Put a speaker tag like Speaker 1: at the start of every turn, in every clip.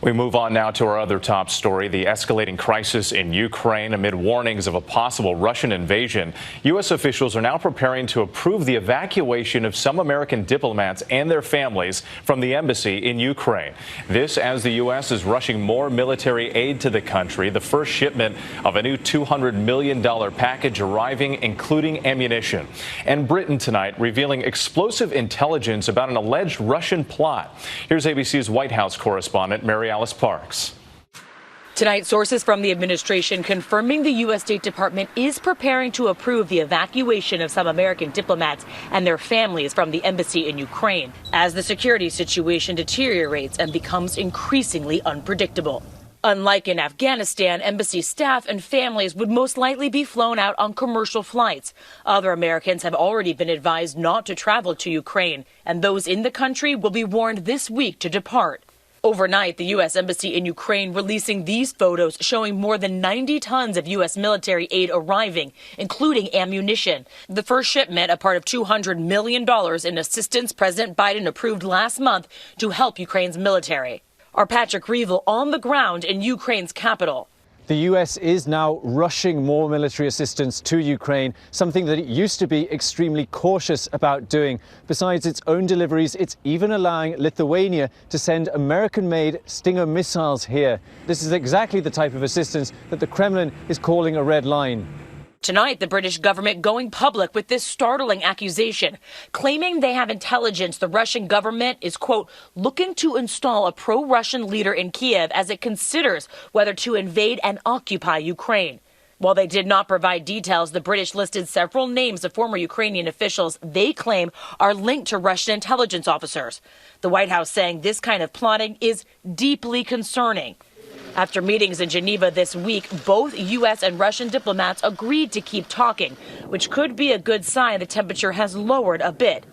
Speaker 1: We move on now to our other top story, the escalating crisis in Ukraine. Amid warnings of a possible Russian invasion, U.S. officials are now preparing to approve the evacuation of some American diplomats and their families from the embassy in Ukraine. This as the U.S. is rushing more military aid to the country, the first shipment of a new $200 million package arriving, including ammunition. And Britain tonight revealing explosive intelligence about an alleged Russian plot. Here's ABC's White House correspondent, Mary Alice Parks.
Speaker 2: Tonight, sources from the administration confirming the U.S. State Department is preparing to approve the evacuation of some American diplomats and their families from the embassy in Ukraine as the security situation deteriorates and becomes increasingly unpredictable. Unlike in Afghanistan, embassy staff and families would most likely be flown out on commercial flights. Other Americans have already been advised not to travel to Ukraine, and those in the country will be warned this week to depart. Overnight, the U.S. Embassy in Ukraine releasing these photos showing more than 90 tons of U.S. military aid arriving, including ammunition. The first shipment, a part of $200 million in assistance President Biden approved last month to help Ukraine's military. Our Patrick Reevell on the ground in Ukraine's capital.
Speaker 3: The U.S. is now rushing more military assistance to Ukraine, something that it used to be extremely cautious about doing. Besides its own deliveries, it's even allowing Lithuania to send American-made Stinger missiles here. This is exactly the type of assistance that the Kremlin is calling a red line.
Speaker 2: Tonight, the British government going public with this startling accusation, claiming they have intelligence the Russian government is, quote, looking to install a pro-Russian leader in Kiev as it considers whether to invade and occupy Ukraine. While they did not provide details, the British listed several names of former Ukrainian officials they claim are linked to Russian intelligence officers. The White House saying this kind of plotting is deeply concerning. After meetings in Geneva this week, both U.S. and Russian diplomats agreed to keep talking, which could be a good sign the temperature has lowered a bit.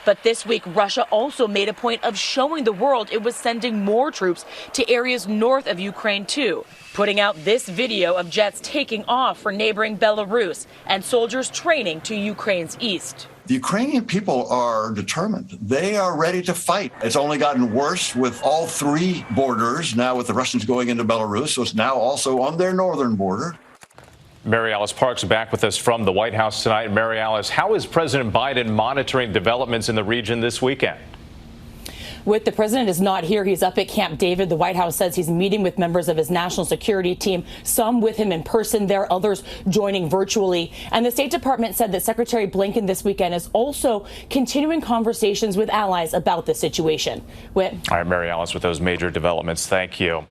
Speaker 2: But this week, Russia also made a point of showing the world it was sending more troops to areas north of Ukraine, too, putting out this video of jets taking off for neighboring Belarus and soldiers training to Ukraine's east.
Speaker 4: The Ukrainian people are determined. They are ready to fight. It's only gotten worse with all three borders, now with the Russians going into Belarus, so it's now also on their northern border.
Speaker 1: Mary Alice Parks back with us from the White House tonight. Mary Alice, how is President Biden monitoring developments in the region this weekend?
Speaker 2: The president is not here. He's up at Camp David. The White House says he's meeting with members of his national security team, some with him in person there, others joining virtually. And the State Department said that Secretary Blinken this weekend is also continuing conversations with allies about the situation. Whit.
Speaker 1: All right, Mary Alice, with those major developments, thank you.